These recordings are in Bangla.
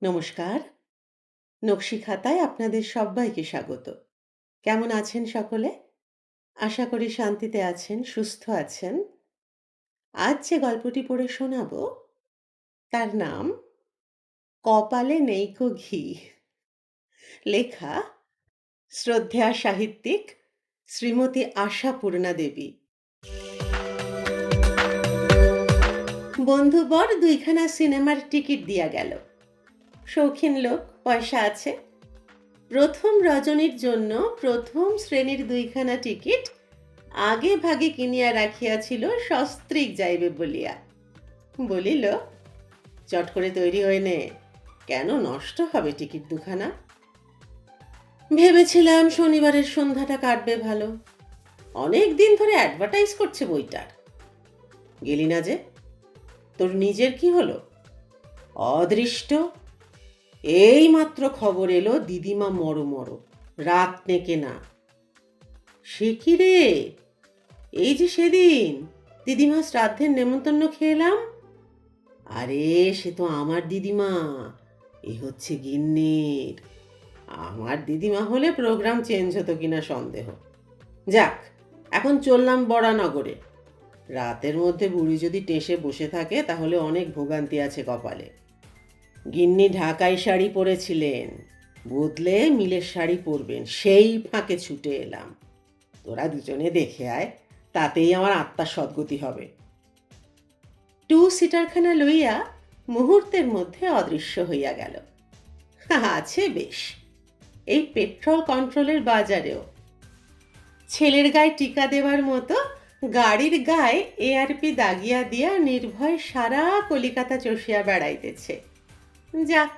নমস্কার। নকশি খাতায় আপনাদের সব্বাইকে স্বাগত। কেমন আছেন সকলে? আশা করি শান্তিতে আছেন, সুস্থ আছেন। আজ যে গল্পটি পড়ে শোনাবো, তার নাম 'কপালে নেইকো ঘি'। লেখা শ্রদ্ধেয়া সাহিত্যিক শ্রীমতী আশাপূর্ণা দেবী। বন্ধুবর ২ খানা সিনেমার টিকিট দিয়া গেল। শৌখিন লোক, পয়সা আছে। প্রথম রজনীর জন্য প্রথম শ্রেণীর ২ খানা টিকিট আগে ভাগে কিনিয়া রাখিয়াছিল, সস্ত্রীক যাইবে বলিয়া। বলিল, চট করে তৈরি হয়ে নে, কেন নষ্ট হবে টিকিট দুখানা। ভেবেছিলাম শনিবারের সন্ধ্যাটা কাটবে ভালো। অনেক দিন ধরে অ্যাডভার্টাইজ করছে বইটার। গেলি না যে? তোর নিজের কি হলো? অদৃষ্ট, এই মাত্র খবর এলো দিদিমা মরো, রাত নেকে না। সে কি রে? এই যে সেদিন দিদিমা শ্রাদ্ধের নেমন্তন্ন খেলাম। আরে সে তো আমার দিদিমা, এ হচ্ছে গিন্নির। আমার দিদিমা হলে প্রোগ্রাম চেঞ্জ হতো কিনা সন্দেহ। যাক, এখন চললাম বরানগরে। রাতের মধ্যে বুড়ি যদি টেসে বসে থাকে তাহলে অনেক ভোগান্তি আছে কপালে। গিন্নি ঢাকাই শাড়ি পরেছিলেন, বদলে মিলের শাড়ি পরবেন, সেই ফাঁকে ছুটে এলাম। তোরা দুজনে দেখে আয়, তাতেই আমার আত্মার সদ্গতি হবে। 2 সিটারখানা লইয়া মুহূর্তের মধ্যে অদৃশ্য হইয়া গেল। আছে বেশ, এই পেট্রোল কন্ট্রোলের বাজারেও। ছেলের গায়ে টিকা দেবার মতো গাড়ির গায়ে এআরপি দাগিয়া দিয়া নির্ভয় সারা কলিকাতা চষিয়া বেড়াইতেছে। যাক,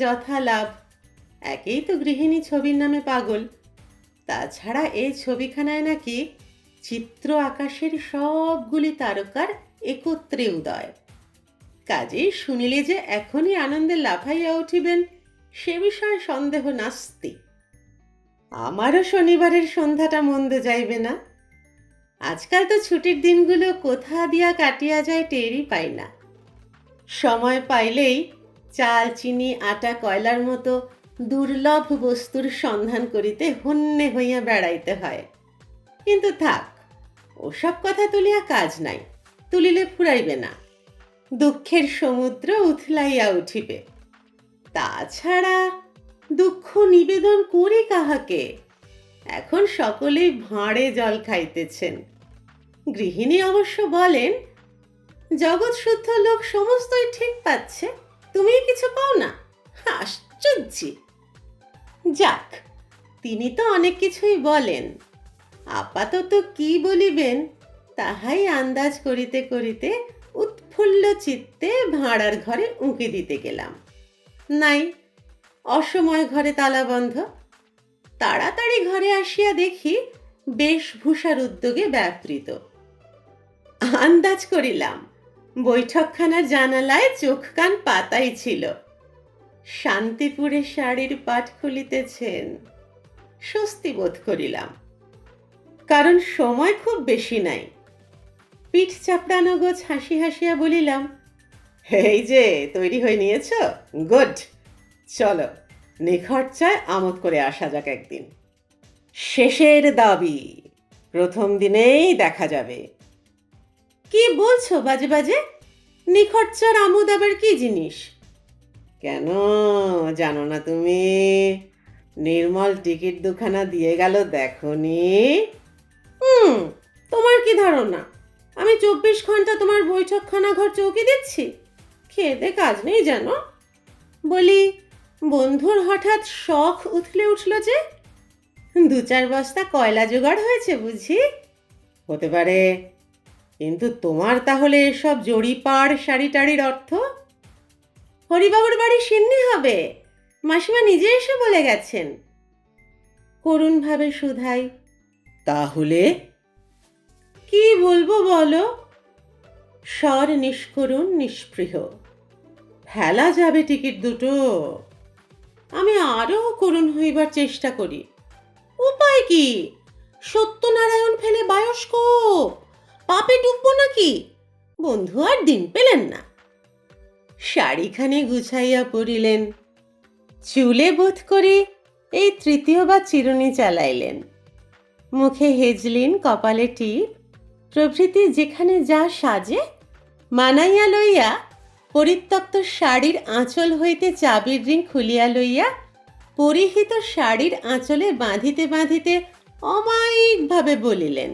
যথা লাভ। একেই তো গৃহিণী ছবির নামে পাগল। তাছাড়া এই ছবিখানায় নাকি চিত্র আকাশের সবগুলি তারকার একত্রে উদয়। কাজেই শুনিলে যে এখনই আনন্দে লাফাইয়া উঠিবেন, সে বিষয়ে সন্দেহ নাস্তি। আমারও শনিবারের সন্ধ্যাটা মন্দ যাইবে না। আজকাল তো ছুটির দিনগুলো কোথা দিয়া কাটিয়া যায় টেরই পাই না। সময় পাইলেই চাল, চিনি, আটা, কয়লার মতো দুর্লভ বস্তুর সন্ধান করিতে হন্যে হইয়া বেড়াইতে হয়। কিন্তু থাক, ওসব কথা তুলিয়া কাজ নাই, তুলিলে ফুরাইবে না। দুঃখের সমুদ্র উথলাইয়া উঠিবে। তাছাড়া দুঃখ নিবেদন করি কাহাকে? এখন সকলেই ভাঁড়ে জল খাইতেছেন। গৃহিণী অবশ্য বলেন, জগৎ শুদ্ধ লোক সমস্তই ঠিক পাচ্ছে, তুমি কিছু পাও না। আশ্চর্য! যাক, তিনি তো অনেক কিছুই বলেন। আপাতত কি বলিবেন তাহাই আন্দাজ করিতে করিতে উৎফুল্ল চিত্তে ভাঁড়ার ঘরে উঁকি দিতে গেলাম। নাই, অসময় ঘরে তালাবন্ধ। তাড়াতাড়ি ঘরে আসিয়া দেখি বেশভূষার উদ্যোগে ব্যাপৃত। আন্দাজ করিলাম বৈঠকখানার জানালায় চোখ কান পাতাই ছিল। শান্তিপুরে শাড়ির পাট খুলিতেছেন। স্বস্তি বোধ করিলাম, কারণ সময় খুব বেশি নাই। পিঠ চাপড়ানো গোছ হাসি হাসিয়া বলিলাম, এই যে তৈরি হয়ে নিয়েছ, গুড। চলো, নিখরচায় আমোদ করে আসা যাক একদিন। শেষের দাবি, প্রথম দিনেই দেখা যাবে। কি বলছো বাজে বাজে? নিখরচার আমোদ আবার কি জিনিস? কেন জানো না তুমি? নির্মল টিকিট দুখানা দিয়ে গেল, দেখনি? তোমার কি ধারণা আমি 24 ঘন্টা তোমার বৈঠকখানা ঘর চৌকি দিচ্ছি? খেতে কাজ নেই যেন। বলি, বন্ধুর হঠাৎ শখ উথলে উঠল যে? 2-4 বস্তা কয়লা জোগাড় হয়েছে বুঝি? হতে পারে, কিন্তু তোমার তাহলে এসব জড়িপাড় শাড়ি টাড়ির অর্থ? হরিবাবুর বাড়ি সিন্নি হবে, মাসিমা নিজে এসে বলে গেছেন। করুণভাবে শুধাই, তাহলে কি বলবো বলো? স্বর নিষ্করুণ, নিষ্পৃহ। ফেলা যাবে টিকিট দুটো। আমি আরো করুণ হইবার চেষ্টা করি। উপায় কি? সত্যনারায়ণ ফেলে বায়োস্কোপ, পাপে ডুববো নাকি? বন্ধু আর দিন পেলেন না। শাড়িখানি গুছাইয়া পরিলেন, চুলে বোধ করে এই তৃতীয়বার চিরুনি চালাইলেন। মুখে হেজলিন, কপালে টিপ প্রভৃতি যেখানে যা সাজে মানাইয়া লইয়া পরিত্যক্ত শাড়ির আঁচল হইতে চাবির রিং খুলিয়া লইয়া পরিহিত শাড়ির আঁচলে বাঁধিতে বাঁধিতে অমায়িকভাবে বলিলেন,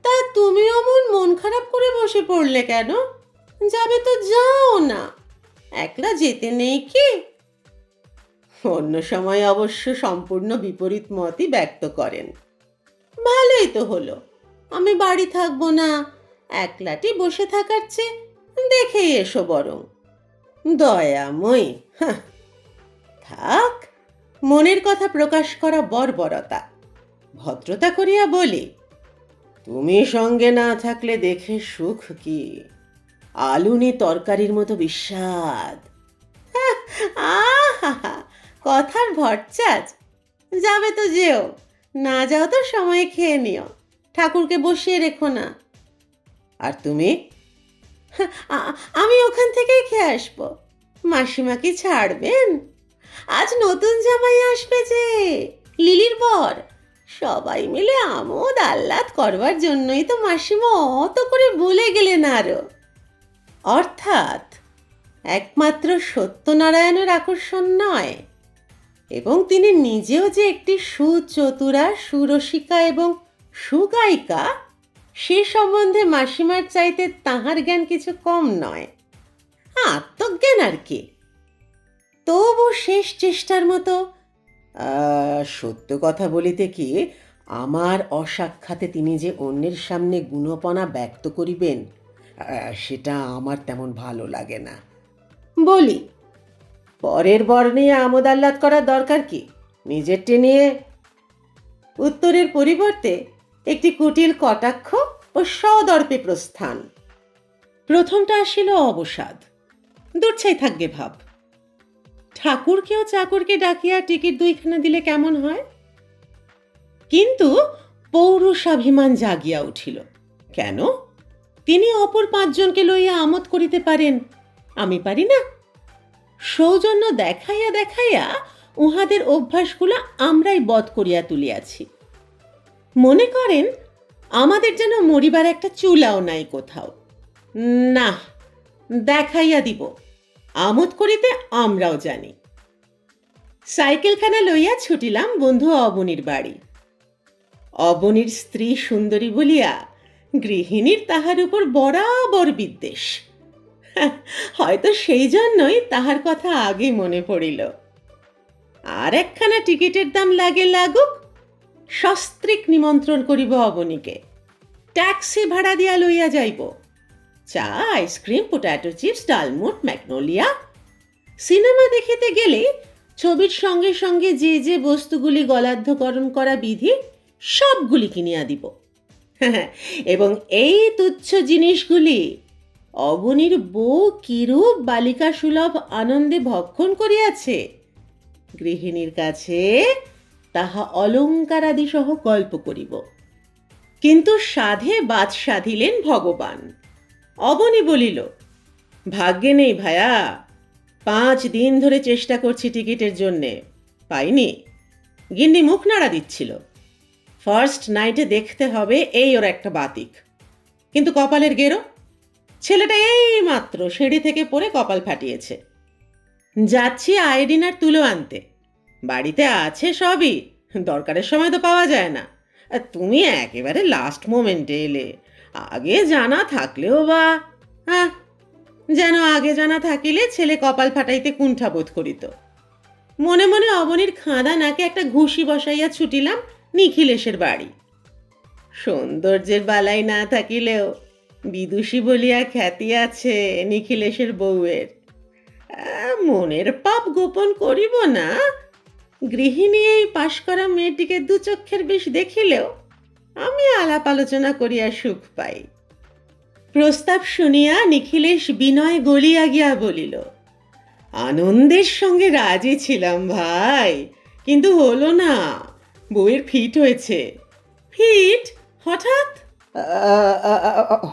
তা তুমি অমন মন খারাপ করে বসে পড়লে কেন? যাবে তো যাও না, একলা যেতে নেই কি? অন্য সময় অবশ্য সম্পূর্ণ বিপরীত মতই ব্যক্ত করেন। ভালোই তো হলো, আমি বাড়ি থাকবো না, একলাটি বসে থাকার চেয়ে দেখেই এসো বরং। দয়াময়ী, হাহ। থাক, মনের কথা প্রকাশ করা বর্বরতা। ভদ্রতা করিয়া বলি, তুমি সঙ্গে না থাকলে দেখে সুখ কি? আলুনি তরকারির মতো বিস্বাদ। আহা, কথার ভরচাজ। যাবে তো যেও, না যাও তো সময়ে খেয়ে নিও, ঠাকুরকে বসিয়ে রেখো না। আর তুমি? আমি ওখান থেকেই খেয়ে আসবো। মাসিমা কি ছাড়বেন? আজ নতুন জামাই আসবে যে, লিলির বর। সবাই মিলে আমোদ আহ্লাদ করবার জন্যই তো মাসিমা অত করে বলে গেলেন আরো। অর্থাৎ একমাত্র সত্যনারায়ণের আকর্ষণ নয়, এবং তিনি নিজেও যে একটি সুচতুরা, সুরসিকা এবং সুগায়িকা, সে সম্বন্ধে মাসিমার চাইতে তাহার জ্ঞান কিছু কম নয়। আত্মজ্ঞান আর কি। তবু শেষ চেষ্টার মতো, সত্য কথা বলিতে কি, আমার অসাক্ষাতে তিনি যে অন্যের সামনে গুণপনা ব্যক্ত করিবেন, সেটা আমার তেমন ভালো লাগে না। বলি, পরের বর নিয়ে আমোদ আহ্লাদ করার দরকার কি? নিজেরটি নিয়ে। উত্তরের পরিবর্তে একটি কুটিল কটাক্ষ ও সদর্পে প্রস্থান। প্রথমটা আসিল অবসাদ, দূরছাই থাকবে ভাব। ঠাকুরকেও চাকরকে ডাকিয়া টিকিট দুইখানা দিলে কেমন হয়? কিন্তু পৌরুষাভিমান জাগিয়া উঠিল। কেন? তিনি অপর 5 জনকে লইয়া আমোদ করিতে পারেন, আমি পারি না? সৌজন্য দেখাইয়া দেখাইয়া উহাদের অভ্যাসগুলো আমরাই বধ করিয়া তুলিয়াছি। মনে করেন আমাদের যেন মরিবার একটা চুলাও নাই কোথাও। না, দেখাইয়া দিব, আমোদ করিতে আমরাও জানি। সাইকেলখানা লইয়া ছুটিলাম বন্ধু অবনীর বাড়ি। অবনীর স্ত্রী সুন্দরী বলিয়া গৃহিণীর তাহার উপর বরাবর বিদ্বেষ। হয়তো সেই জন্যই তাহার কথা আগে মনে পড়িল। আর একখানা টিকিটের দাম লাগে লাগুক, সস্ত্রীক নিমন্ত্রণ করিব অবনীকে। ট্যাক্সি ভাড়া দিয়া লইয়া যাইব। চা, ice cream, পোটাটো chips, dalmut, magnolia. Cinema দেখিতে গেলে ছবির সঙ্গে সঙ্গে যে যে বস্তুগুলি গলাধ্যকরণ করা বিধি, সবগুলি কিনিয়া দিব। এবং এই তুচ্ছ জিনিসগুলি অবনীর বউ কিরূপ বালিকা সুলভ আনন্দে ভক্ষণ করিয়াছে, গৃহিণীর কাছে তাহা অলঙ্কারাদি সহ গল্প করিব। কিন্তু সাধে বাদ সাধিলেন ভগবান। অবনী বলিল, ভাগ্যে নেই ভায়া, 5 দিন ধরে চেষ্টা করছি টিকিটের জন্যে, পাইনি। গিন্নি মুখ নাড়া দিচ্ছিল, ফার্স্ট নাইটে দেখতে হবে এই ওর একটা বাতিক। কিন্তু কপালের গেরো, ছেলেটা এই মাত্র সিঁড়ি থেকে পড়ে কপাল ফাটিয়েছে। যাচ্ছি আয়োডিন আর তুলো আনতে, বাড়িতে আছে সবই, দরকারের সময় তো পাওয়া যায় না। তুমি একেবারে লাস্ট মোমেন্টে এলে, আগে জানা থাকলেও বা। হ্যাঁ, যেন আগে জানা থাকিলে ছেলে কপাল ফাটাইতে কুণ্ঠা বোধ করিত। মনে মনে অবনীর খাঁদা নাকে একটা ঘুষি বসাইয়া ছুটিলাম নিখিলেশের বাড়ি। সৌন্দর্যের বালাই না থাকিলেও বিদুষী বলিয়া খ্যাতি আছে নিখিলেশের বউয়ের। মনের পাপ গোপন করিব না, গৃহিণী এই পাশ করা মেয়েটিকে 2 চক্ষের বেশ দেখিলেও আমি আলাপ আলোচনা করিয়া সুখ পাই। প্রস্তাব শুনিয়া নিখিলেশ বিনয় গলিয়া গিয়া বলিল, আনন্দের সঙ্গে রাজি ছিলাম ভাই, কিন্তু হলো না। বউয়ের ফিট হয়েছে। ফিট হঠাৎ?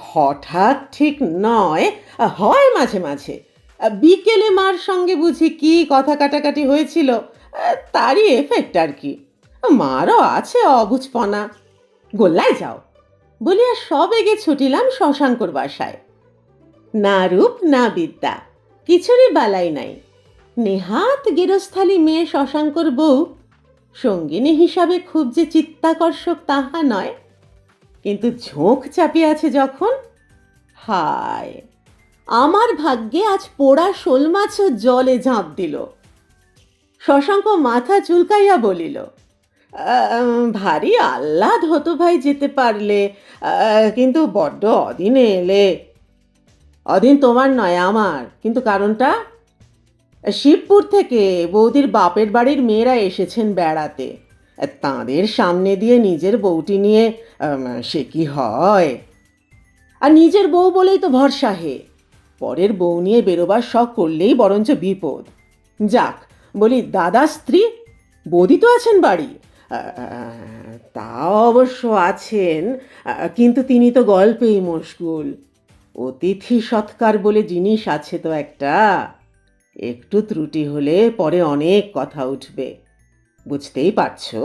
হঠাৎ ঠিক নয়, হয় মাঝে মাঝে, বিকেলে মার সঙ্গে বুঝি কি কথা কাটাকাটি হয়েছিল, তারই এফেক্ট আর কি। মারও আছে অবুঝপনা। গোল্লায় যাও বলিয়া সবেগে ছুটিলাম শশাঙ্কর বাসায়। না রূপ না বিদ্যা, কিছুরই বালাই নাই। নেহাত গেরস্থালী মেয়ে শশাঙ্কর বউ, সঙ্গিনী হিসাবে খুব যে চিত্তাকর্ষক তাহা নয়, কিন্তু ঝোঁক চাপিয়াছে যখন, হায়, আমার ভাগ্যে আজ পোড়া শোল মাছও জলে ঝাঁপ দিল। শশাঙ্ক মাথা চুলকাইয়া বলিল, ভারী আহ্লাদ হতো ভাই যেতে পারলে, কিন্তু বড্ড অদিনে এলে। অদিন তোমার নয় আমার, কিন্তু কারণটা, শিবপুর থেকে বৌদির বাপের বাড়ির মেয়েরা এসেছেন বেড়াতে। তাঁদের সামনে দিয়ে নিজের বউটি নিয়ে সে কি হয়? আর নিজের বউ বলেই তো ভরসা হে, পরের বউ নিয়ে বেরোবার শখ করলেই বরঞ্চ বিপদ। যাক, বলি দাদা স্ত্রী বৌদি তো আছেন বাড়ি। তা অবশ্য আছেন, কিন্তু তিনি তো গল্পেই মশগুল। অতিথি সৎকার বলে জিনিস আছে তো একটা, একটু ত্রুটি হলে পরে অনেক কথা উঠবে। বুঝতেই পারছো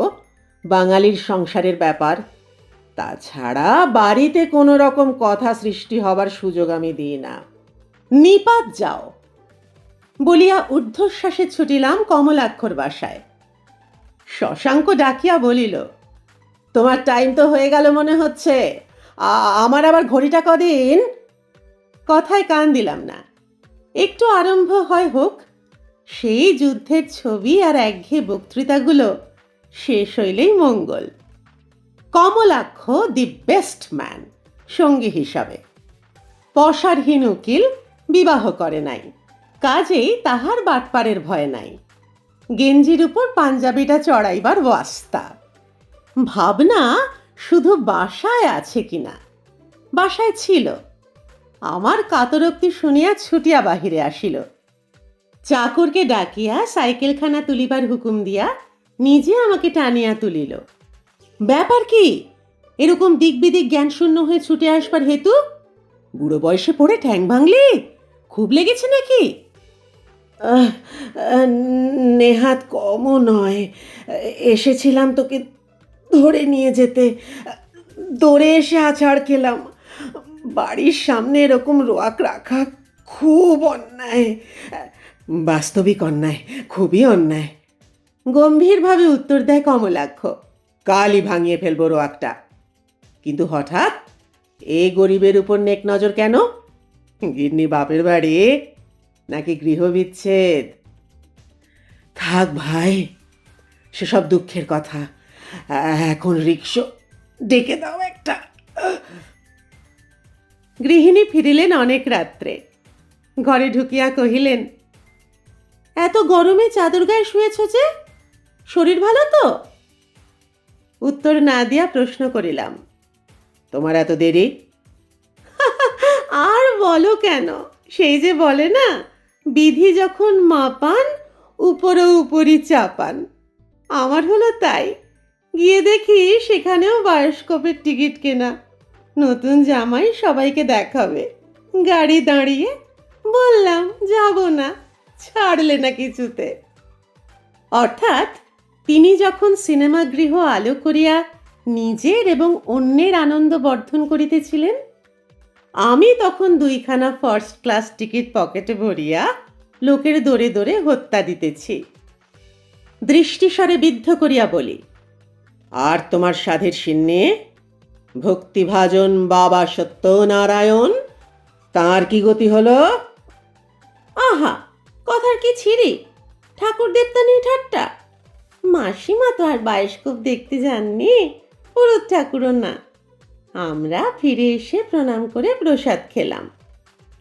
বাঙালির সংসারের ব্যাপার। তাছাড়া বাড়িতে কোনো রকম কথা সৃষ্টি হবার সুযোগ আমি দিই না। নিপাত যাও বলিয়া ঊর্ধ্বশ্বাসে ছুটিলাম কমলাক্ষর বাসায়। শশাঙ্ক ডাকিয়া বলিল, তোমার টাইম তো হয়ে গেল মনে হচ্ছে, আমার আবার ঘড়িটা কদিন। কথায় কান দিলাম না, একটু আরম্ভ হয় হোক। সেই যুদ্ধের ছবি আর একঘেয়ে বক্তৃতাগুলো শেষ হইলেই মঙ্গল। কমলাক্ষ দি বেস্ট ম্যান সঙ্গী হিসাবে। পশারহীন উকিল, বিবাহ করে নাই, কাজেই তাহার বাটপারের ভয় নাই। গেঞ্জির উপর পাঞ্জাবিটা চড়াইবার ওয়াস্তা। ভাবনা শুধু বাসায় আছে কিনা। বাসায় ছিল, আমার কাতরোক্তি শুনিয়া ছুটিয়া বাহিরে আসিল। চাকরকে ডাকিয়া সাইকেলখানা তুলিবার হুকুম দিয়া নিজে আমাকে টানিয়া তুলিল। ব্যাপার কি, এরকম দিক বিদিক জ্ঞান শূন্য হয়ে ছুটে আসবার হেতু? বুড়ো বয়সে পড়ে ঠ্যাং ভাঙলি? খুব লেগেছে নাকি? নেহাত কমও নয়, এসেছিলাম তোকে ধরে নিয়ে যেতে, দৌড়ে এসে আছাড় খেলাম। বাড়ির সামনে এরকম রোয়াক রাখা খুব অন্যায়, বাস্তবিক অন্যায়, খুবই অন্যায়। গম্ভীরভাবে উত্তর দেয় কমলাক্ষ। কালই ভাঙিয়ে ফেলবো রোয়াকটা। কিন্তু হঠাৎ এ গরিবের উপর নেক নজর কেন? গিন্নি বাপের বাড়ি নাকি গৃহবিচ্ছেদ? থাক ভাই, সেসব দুঃখের কথা। এখন রিকশো ডেকে দাও একটা। গৃহিণী ফিরিলেন অনেক রাত্রে। ঘরে ঢুকিয়া কহিলেন, এত গরমে চাদর গায়ে শুয়েছ যে, শরীর ভালো তো? উত্তর না দিয়া প্রশ্ন করিলাম, তোমার এত দেরি? আর বলো কেন, সেই যে বলে না, বিধি যখন মাপান উপরে উপরই চাপান। আমার হলো তাই। গিয়ে দেখি সেখানেও বায়োস্কোপের টিকিট কেনা। নতুন জামাই সবাইকে দেখাবে। গাড়ি দাঁড়িয়ে বললাম যাব না, ছাড়লে না কিছুতে। অর্থাৎ তিনি যখন সিনেমা গৃহ আলো করিয়া নিজের এবং অন্যের আনন্দ বর্ধন করিতেছিলেন, আমি তখন দুইখানা ফার্স্ট ক্লাস টিকিট পকেটে ভরিয়া লোকের দৌড়ে দৌড়ে হত্যা দিতেছি। দৃষ্টিস্বরে বিদ্ধ করিয়া বলি, আর তোমার সাধের সিন্নে ভক্তিভাজন বাবা সত্যনারায়ণ, তাঁর কি গতি হলো? আহা, কথার কি ছিরি, ঠাকুর দেবতা নিয়ে ঠাট্টা। মাসিমা তো আর বায়োস্কোপ দেখতে যাননি, পুরুত ঠাকুরও না। আমরা ফিরে এসে প্রণাম করে প্রসাদ খেলাম।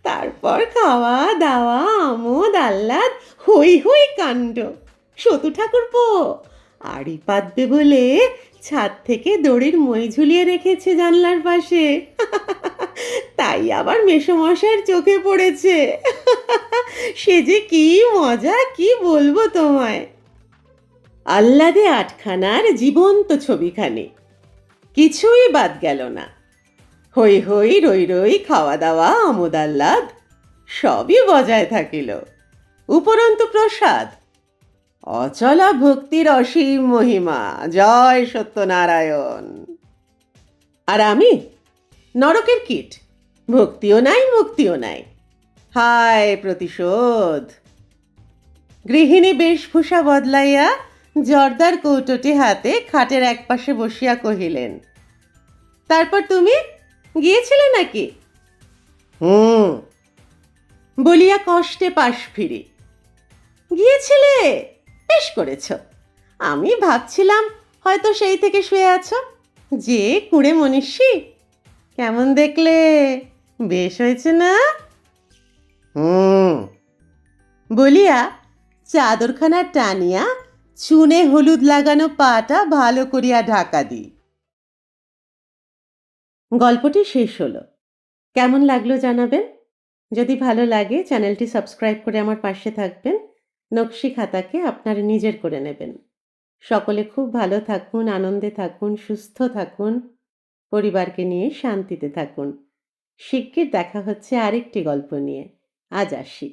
তারপর খাওয়া দাওয়া, আমোদ আহ্লাদ, হই হই কাণ্ড। সতু ঠাকুরপো আড়ি পাতবে বলে ছাদ থেকে দড়ির মই ঝুলিয়ে রেখেছে জানলার পাশে। তাই আবার মেসোমশাইয়ের চোখে পড়েছে। সে যে কি মজা, কি বলবো তোমায়। আহ্লাদে আটখানার জীবন্ত ছবিখানি, কিছুই বাদ গেল না। হই হই রই রই, খাওয়া দাওয়া, আমোদ আহ্লাদ। সবই বজায় থাকিল। উপরন্তু প্রসাদ, অচলা ভক্তির অসীম মহিমা। জয় সত্যনারায়ণ। আর আমি নরকের কীট, ভক্তিও নাই মুক্তিও নাই। হায় প্রতিশোধ। গৃহিণী বেশভূষা বদলাইয়া জর্দার কৌটোটি হাতে খাটের একপাশে বসিয়া কহিলেন, তারপর তুমি গিয়েছিলে নাকি? হুম বলিয়া কষ্টে পাশ ফিরি। গিয়েছিলে? বেশ করেছ। আমি ভাবছিলাম হয়তো সেই থেকে শুয়ে আছো। যে কুঁড়ে মনীষী, কেমন দেখলে? বেশ হয়েছে না? বলিয়া চাদরখানা টানিয়া চুনে হলুদ লাগানো পাটা ভালো করিয়া ঢাকা দিই। গল্পটি শেষ হলো। কেমন লাগলো জানাবেন। যদি ভালো লাগে চ্যানেলটি সাবস্ক্রাইব করে আমার পাশে থাকবেন। নকশি খাতাকে আপনার নিজের করে নেবেন। সকলে খুব ভালো থাকুন, আনন্দে থাকুন, সুস্থ থাকুন, পরিবারকে নিয়ে শান্তিতে থাকুন। শিগগির দেখা হচ্ছে আরেকটি গল্প নিয়ে। আজ আসি।